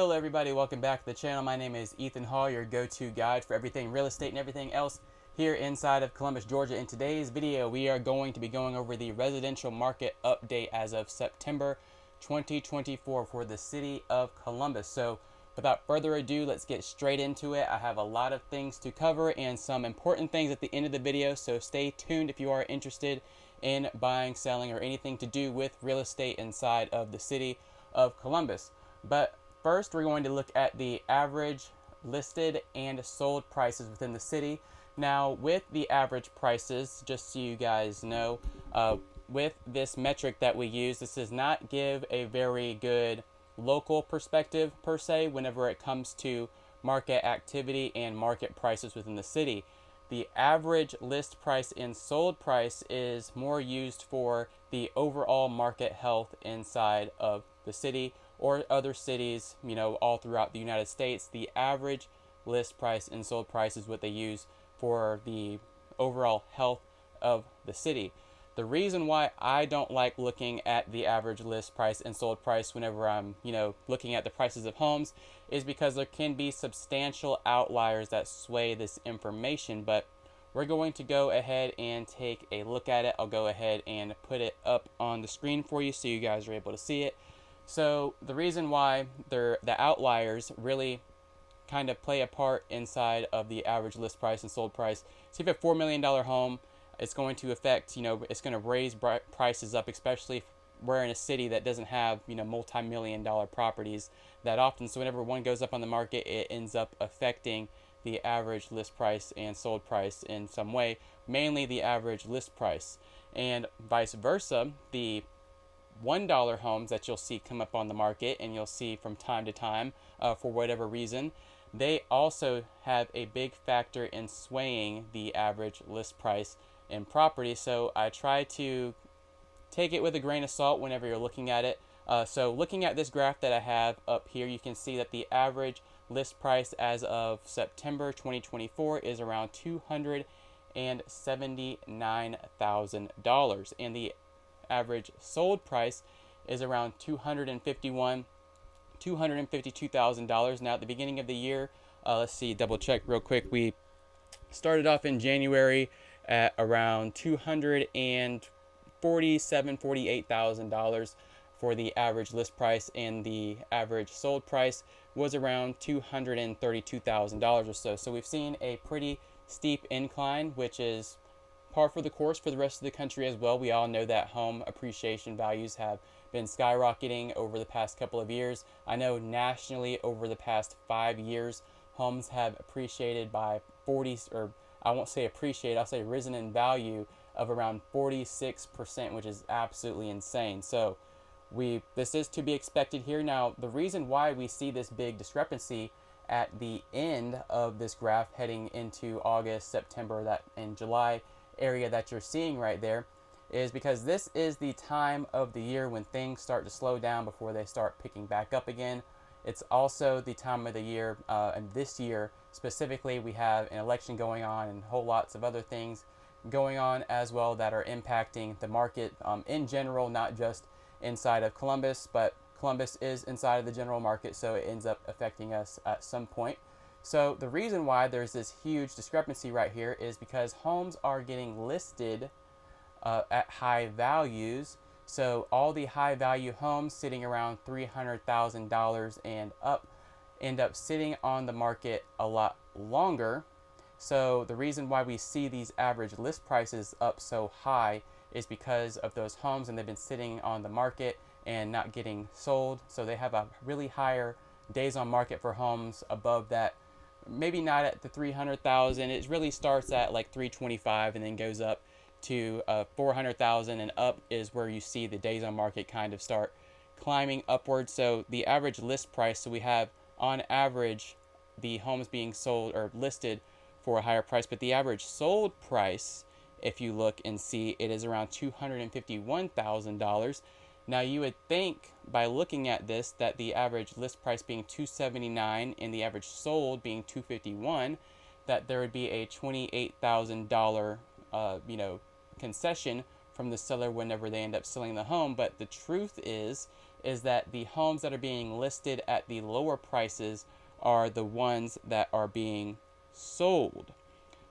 Hello everybody, welcome back to the channel. My name is Ethan Hall, your go-to guide for everything real estate and everything else here inside of Columbus, Georgia. In today's video, we are going to be going over the residential market update as of September 2024 for the city of Columbus. So without further ado, let's get straight into it. I have a lot of things to cover and some important things at the end of the video, so stay tuned if you are interested in buying, selling, or anything to do with real estate inside of the city of Columbus. But first, we're going to look at the average listed and sold prices within the city. Now, with the average prices, just so you guys know, with this metric that we use, this does not give a very good local perspective per se whenever it comes to market activity and market prices within the city. The average list price and sold price is more used for the overall market health inside of the city or other cities, all throughout the United States. The average list price and sold price is what they use for the overall health of the city. The reason why I don't like looking at the average list price and sold price whenever I'm, looking at the prices of homes is because there can be substantial outliers that sway this information. But we're going to go ahead and take a look at it. I'll go ahead and put it up on the screen for you so you guys are able to see it. So the reason why the outliers really kind of play a part inside of the average list price and sold price. So if you have a $4 million home, it's going to affect, it's going to raise prices up, especially if we're in a city that doesn't have, multi-million-dollar properties that often. So whenever one goes up on the market, it ends up affecting the average list price and sold price in some way, mainly the average list price. And vice versa, the $1 homes that you'll see come up on the market and you'll see from time to time for whatever reason, they also have a big factor in swaying the average list price in property. So I try to take it with a grain of salt whenever you're looking at it. So looking at this graph that I have up here, you can see that the average list price as of September 2024 is around $279,000, and the average sold price is around $252,000. Now at the beginning of the year, let's see, double check real quick, we started off in January at around $248,000 for the average list price, and the average sold price was around $232,000 or so. So we've seen a pretty steep incline, which is par for the course for the rest of the country as well. We all know that home appreciation values have been skyrocketing over the past couple of years. I know nationally over the past 5 years, homes have appreciated by 40, or I won't say appreciate, I'll say risen in value of around 46%, which is absolutely insane. So this is to be expected here. Now, the reason why we see this big discrepancy at the end of this graph heading into August, September, and July area that you're seeing right there is because this is the time of the year when things start to slow down before they start picking back up again. It's also the time of the year, and this year specifically, we have an election going on and whole lots of other things going on as well that are impacting the market in general, not just inside of Columbus, but Columbus is inside of the general market, so it ends up affecting us at some point. So the reason why there's this huge discrepancy right here is because homes are getting listed at high values. So all the high value homes sitting around $300,000 and up end up sitting on the market a lot longer. So the reason why we see these average list prices up so high is because of those homes, and they've been sitting on the market and not getting sold. So they have a really higher days on market for homes above that. Maybe not at the 300,000. It really starts at like 325 and then goes up to 400,000 and up is where you see the days on market kind of start climbing upwards. So the average list price, so we have on average the homes being sold or listed for a higher price, but the average sold price, if you look and see, it is around $251,000. Now you would think by looking at this that the average list price being $279 and the average sold being $251, that there would be a $28,000 concession from the seller whenever they end up selling the home. But the truth is is that the homes that are being listed at the lower prices are the ones that are being sold.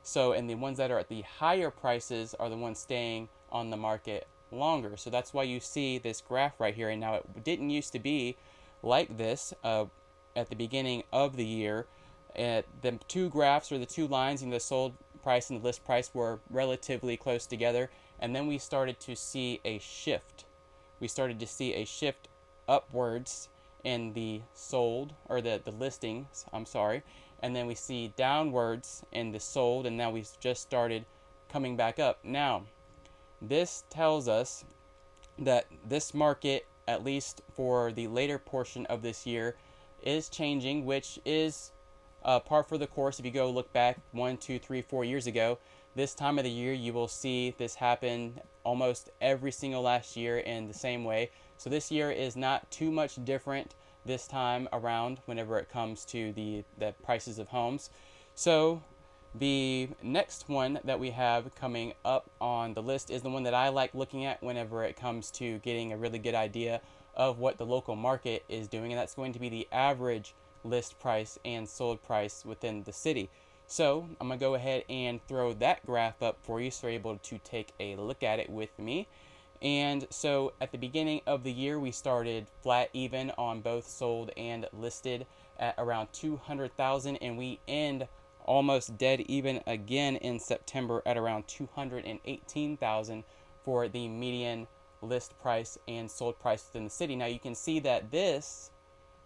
So, and the ones that are at the higher prices are the ones staying on the market longer. So that's why you see this graph right here. And now it didn't used to be like this at the beginning of the year. The two graphs, or the two lines, in the sold price and the list price, were relatively close together. And then we started to see a shift. We started to see a shift upwards in the sold, or the listings, I'm sorry. And then we see downwards in the sold, and now we've just started coming back up. Now, this tells us that this market, at least for the later portion of this year, is changing, which is par for the course. If you go look back 1, 2, 3, 4 years ago, this time of the year, you will see this happen almost every single last year in the same way. So this year is not too much different this time around whenever it comes to the prices of homes. So the next one that we have coming up on the list is the one that I like looking at whenever it comes to getting a really good idea of what the local market is doing, and that's going to be the average list price and sold price within the city. So I'm going to go ahead and throw that graph up for you so you're able to take a look at it with me. And so at the beginning of the year, we started flat even on both sold and listed at around 200,000, and we end almost dead even again in September at around 218,000 for the median list price and sold price within the city. Now you can see that this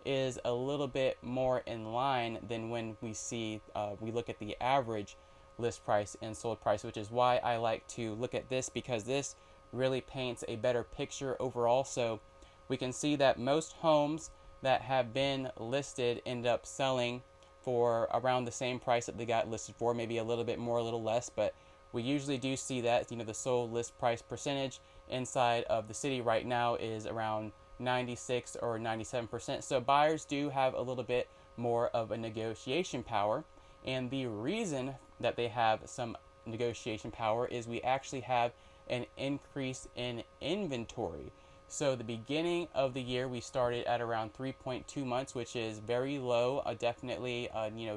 is a little bit more in line than when we look at the average list price and sold price, which is why I like to look at this, because this really paints a better picture overall. So we can see that most homes that have been listed end up selling for around the same price that they got listed for, maybe a little bit more, a little less, but we usually do see that, the sold list price percentage inside of the city right now is around 96 or 97%. So buyers do have a little bit more of a negotiation power, and the reason that they have some negotiation power is we actually have an increase in inventory. So the beginning of the year, we started at around 3.2 months, which is very low, definitely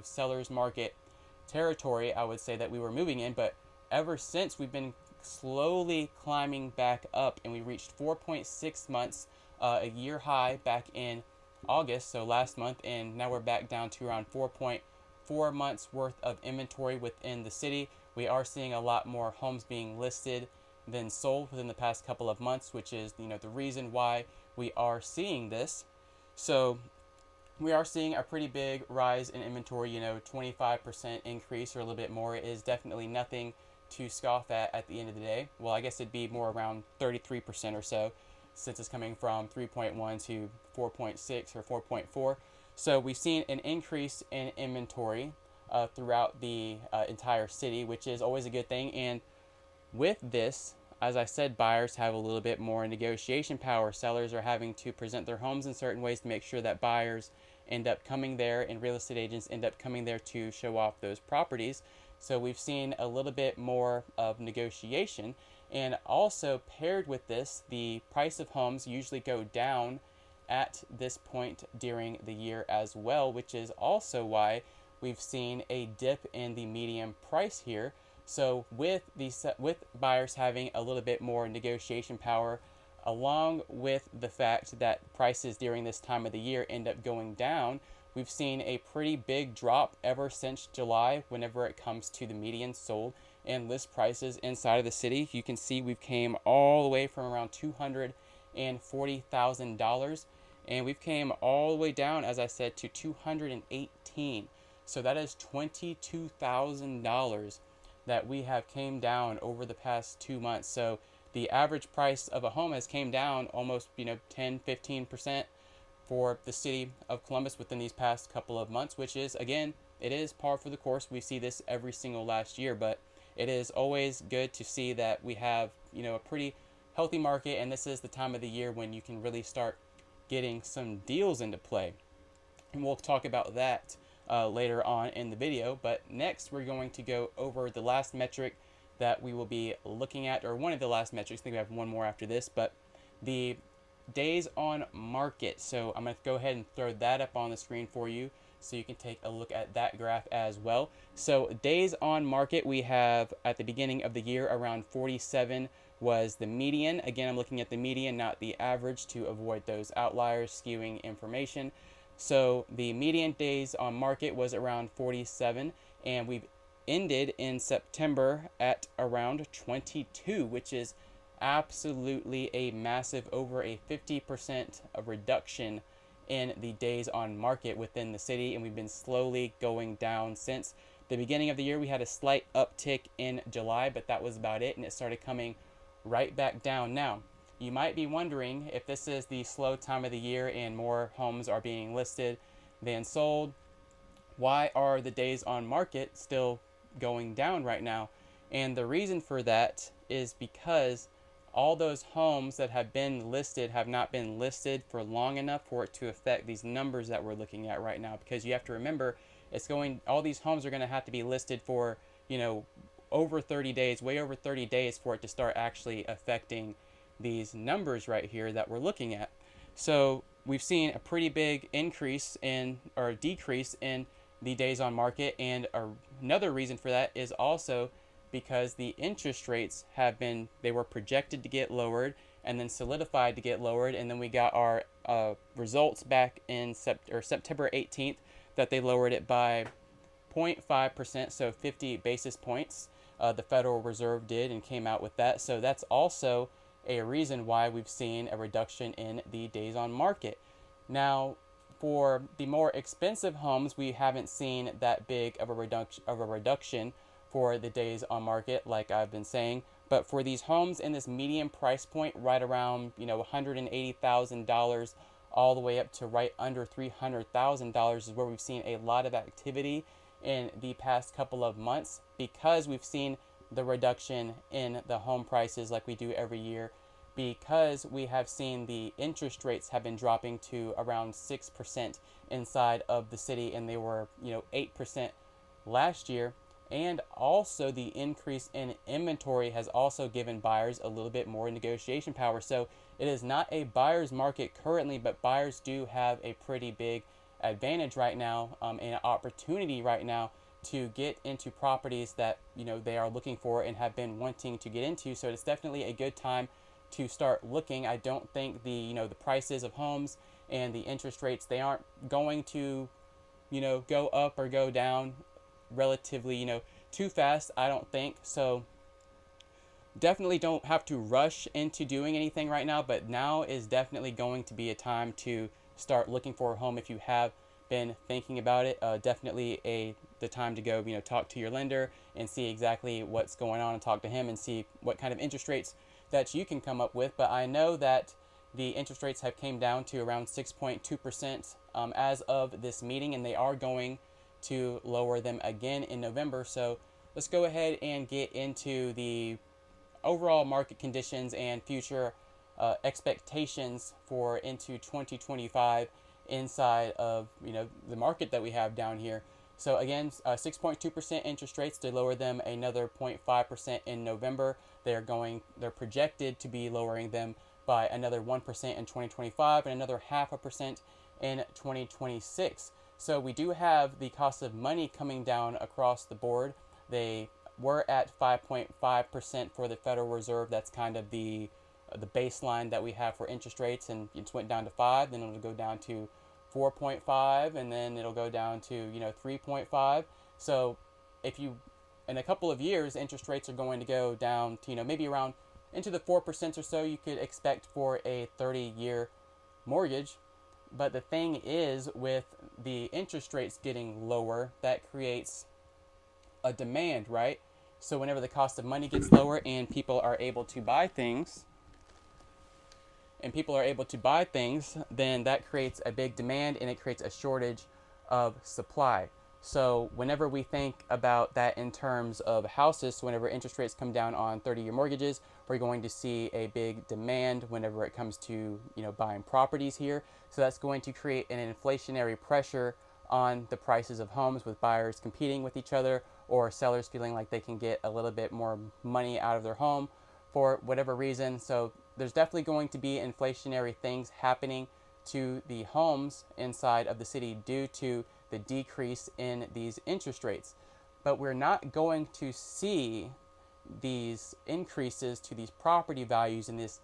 seller's market territory, I would say, that we were moving in. But ever since, we've been slowly climbing back up, and we reached 4.6 months, a year high back in August, so last month, and now we're back down to around 4.4 months worth of inventory within the city. We are seeing a lot more homes being listed than sold within the past couple of months, which is the reason why we are seeing this. So we are seeing a pretty big rise in inventory. 25% increase or a little bit more is definitely nothing to scoff at the end of the day. Well, I guess it'd be more around 33% or so, since it's coming from 3.1 to 4.6 or 4.4. So we've seen an increase in inventory throughout the entire city, which is always a good thing. And with this, as I said, buyers have a little bit more negotiation power. Sellers are having to present their homes in certain ways to make sure that buyers end up coming there, and real estate agents end up coming there to show off those properties. So we've seen a little bit more of negotiation. And also paired with this, the price of homes usually go down at this point during the year as well, which is also why we've seen a dip in the median price here. So with buyers having a little bit more negotiation power, along with the fact that prices during this time of the year end up going down, we've seen a pretty big drop ever since July whenever it comes to the median sold and list prices inside of the city. You can see we've came all the way from around $240,000, and we've came all the way down, as I said, to $218,000. So that is $22,000 that we have came down over the past 2 months. So the average price of a home has came down almost 10-15% for the city of Columbus within these past couple of months, which is, again, it is par for the course. We see this every single last year, but it is always good to see that we have a pretty healthy market, and this is the time of the year when you can really start getting some deals into play, and we'll talk about that later on in the video. But next, we're going to go over the last metric that we will be looking at, or one of the last metrics. I think we have one more after this, but the days on market. So I'm going to go ahead and throw that up on the screen for you so you can take a look at that graph as well. So days on market, we have at the beginning of the year around 47 was the median. Again, I'm looking at the median, not the average, to avoid those outliers skewing information. So the median days on market was around 47, and we've ended in September at around 22, which is absolutely a massive, over a 50% reduction in the days on market within the city, and we've been slowly going down since the beginning of the year. We had a slight uptick in July, but that was about it, and it started coming right back down. Now, you might be wondering if this is the slow time of the year and more homes are being listed than sold, why are the days on market still going down right now? And the reason for that is because all those homes that have been listed have not been listed for long enough for it to affect these numbers that we're looking at right now. Because you have to remember, all these homes are going to have to be listed for, over 30 days, way over 30 days for it to start actually affecting these numbers right here that we're looking at. So we've seen a pretty big increase or decrease in the days on market, and another reason for that is also because the interest rates they were projected to get lowered and then solidified to get lowered, and then we got our results back in September 18th that they lowered it by 0.5%, so 50 basis points. The Federal Reserve did and came out with that. So that's also a reason why we've seen a reduction in the days on market. Now, for the more expensive homes, we haven't seen that big of a reduction for the days on market, like I've been saying. But for these homes in this medium price point, right around $180,000 all the way up to right under $300,000 is where we've seen a lot of activity in the past couple of months, because we've seen the reduction in the home prices like we do every year, because we have seen the interest rates have been dropping to around 6% inside of the city, and they were 8% last year. And also the increase in inventory has also given buyers a little bit more negotiation power. So it is not a buyer's market currently, but buyers do have a pretty big advantage right now, and an opportunity right now to get into properties that they are looking for and have been wanting to get into. So it's definitely a good time to start looking. I don't think the prices of homes and the interest rates, they aren't going to go up or go down relatively too fast, I don't think. So definitely don't have to rush into doing anything right now, but now is definitely going to be a time to start looking for a home. If you have been thinking about it, definitely the time to go talk to your lender and see exactly what's going on, and talk to him and see what kind of interest rates that you can come up with. But I know that the interest rates have came down to around 6.2% as of this meeting, and they are going to lower them again in November. So let's go ahead and get into the overall market conditions and future expectations for into 2025 inside of the market that we have down here. So again, 6.2% interest rates. They lower them another 0.5% in November. They're projected to be lowering them by another 1% in 2025 and another 0.5% in 2026. So we do have the cost of money coming down across the board. They were at 5.5% for the Federal Reserve. That's kind of the baseline that we have for interest rates, and it went down to 5, then it'll go down to 4.5, and then it'll go down to 3.5. So in a couple of years, interest rates are going to go down to maybe around into the 4% or so you could expect for a 30-year mortgage. But the thing is, with the interest rates getting lower, that creates a demand, right? So whenever the cost of money gets lower and people are able to buy things, then that creates a big demand, and it creates a shortage of supply. So whenever we think about that in terms of houses, so whenever interest rates come down on 30-year mortgages, we're going to see a big demand whenever it comes to buying properties here. So that's going to create an inflationary pressure on the prices of homes, with buyers competing with each other, or sellers feeling like they can get a little bit more money out of their home for whatever reason. So there's definitely going to be inflationary things happening to the homes inside of the city due to the decrease in these interest rates. But we're not going to see these increases to these property values and this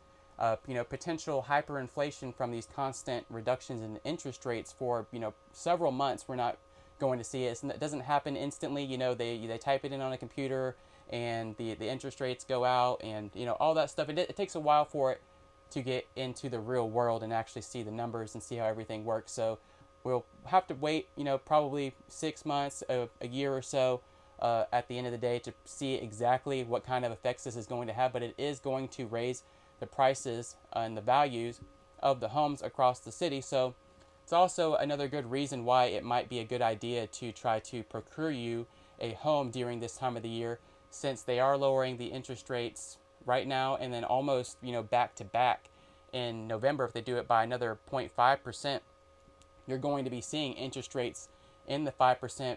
potential hyperinflation from these constant reductions in interest rates for several months. We're not going to see it. It doesn't happen instantly. They type it in on a computer and the interest rates go out and all that stuff. It takes a while for it to get into the real world and actually see the numbers and see how everything works. So we'll have to wait probably 6 months, a year or so at the end of the day to see exactly what kind of effects this is going to have. But it is going to raise the prices and the values of the homes across the city. So it's also another good reason why it might be a good idea to try to procure you a home during this time of the year, since they are lowering the interest rates right now and then almost back to back in November. If they do it by another 0.5%, you're going to be seeing interest rates in the 5%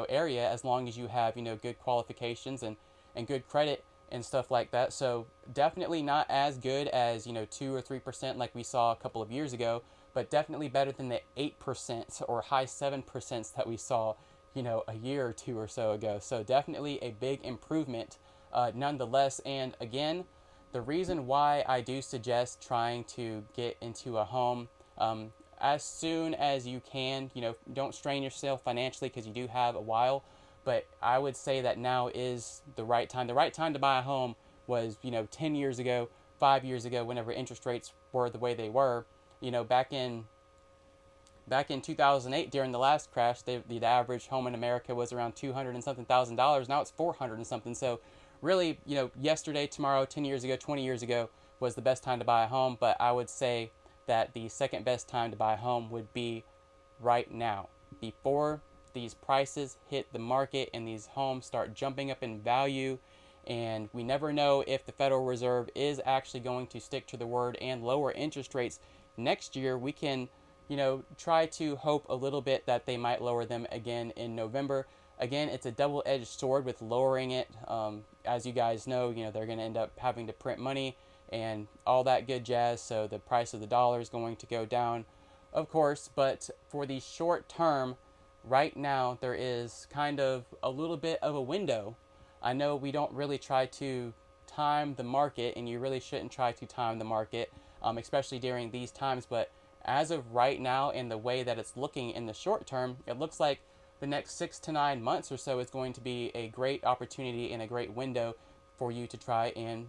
area, as long as you have good qualifications and good credit and stuff like that. So definitely not as good as 2 or 3% like we saw a couple of years ago, but definitely better than the 8% or high 7% that we saw a year or two or so ago. So definitely a big improvement nonetheless. And again, the reason why I do suggest trying to get into a home as soon as you can, don't strain yourself financially because you do have a while, but I would say that now is the right time. The right time to buy a home was 10 years ago, 5 years ago, whenever interest rates were the way they were. Back in 2008, during the last crash, the average home in America was around $200 and something thousand. Now it's $400 and something. So really, yesterday, tomorrow, 10 years ago, 20 years ago was the best time to buy a home. But I would say that the second best time to buy a home would be right now, before these prices hit the market and these homes start jumping up in value. And we never know if the Federal Reserve is actually going to stick to the word and lower interest rates next year. We can try to hope a little bit that they might lower them again in November. Again, it's a double-edged sword with lowering it. As you guys know, they're going to end up having to print money and all that good jazz. So the price of the dollar is going to go down, of course. But for the short term, right now, there is kind of a little bit of a window. I know we don't really try to time the market, and you really shouldn't try to time the market, especially during these times. But as of right now, in the way that it's looking in the short term, it looks like the next 6 to 9 months or so is going to be a great opportunity and a great window for you to try and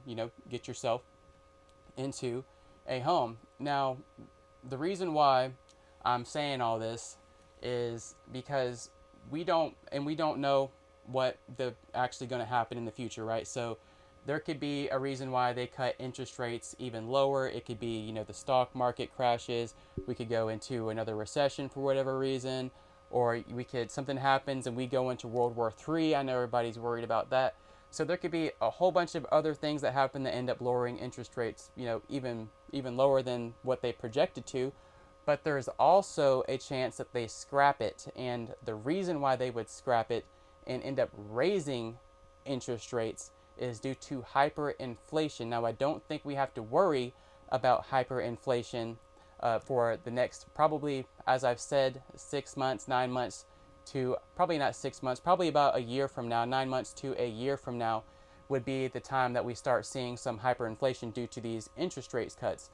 get yourself into a home. Now, the reason why I'm saying all this is because we don't know what the actually going to happen in the future, right? So there could be a reason why they cut interest rates even lower. It could be, the stock market crashes. We could go into another recession for whatever reason, or something happens and we go into World War III. I know everybody's worried about that. So there could be a whole bunch of other things that happen that end up lowering interest rates, even lower than what they projected to. But there's also a chance that they scrap it. And the reason why they would scrap it and end up raising interest rates is due to hyperinflation. Now, I don't think we have to worry about hyperinflation for the next, probably, as I've said, 6 months, 9 months to probably not 6 months, probably about a year from now. 9 months to a year from now would be the time that we start seeing some hyperinflation due to these interest rates cuts.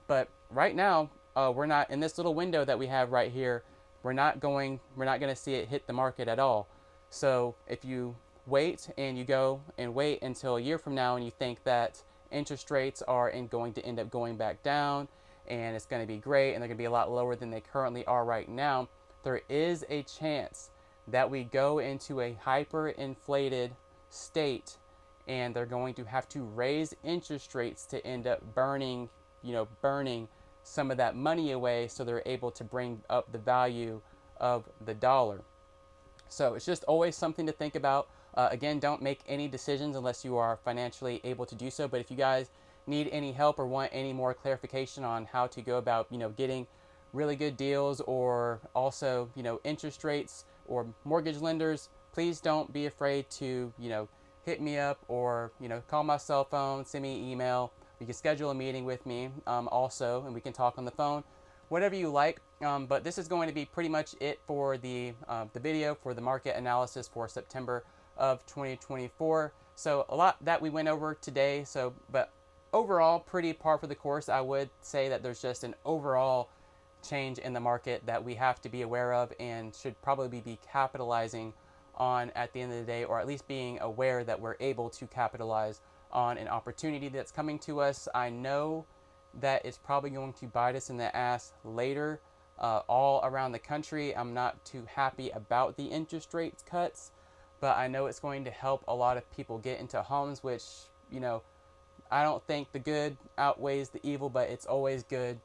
But right now, we're not in this little window that we have right here. We're not going to see it hit the market at all. So if you wait and you go and wait until a year from now and you think that interest rates are going to end up going back down and it's going to be great and they're going to be a lot lower than they currently are right now, there is a chance that we go into a hyperinflated state and they're going to have to raise interest rates to end up burning some of that money away, so they're able to bring up the value of the dollar. So it's just always something to think about. Again, don't make any decisions unless you are financially able to do so. But if you guys need any help or want any more clarification on how to go about, getting really good deals, or also, interest rates or mortgage lenders, please don't be afraid to, hit me up or, call my cell phone, send me an email. You can schedule a meeting with me also, and we can talk on the phone, whatever you like. But this is going to be pretty much it for the video for the market analysis for September of 2024. So a lot that we went over today. But overall, pretty par for the course. I would say that there's just an overall change in the market that we have to be aware of and should probably be capitalizing on at the end of the day, or at least being aware that we're able to capitalize on an opportunity that's coming to us. I know that it's probably going to bite us in the ass later all around the country. I'm not too happy about the interest rates cuts, but I know it's going to help a lot of people get into homes, which, you know, I don't think the good outweighs the evil, but it's always good,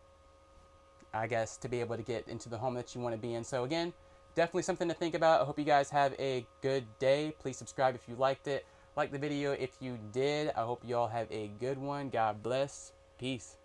I guess, to be able to get into the home that you want to be in. So again, definitely something to think about. I hope you guys have a good day. Please subscribe if you liked it. Like the video if you did. I hope you all have a good one. God bless. Peace.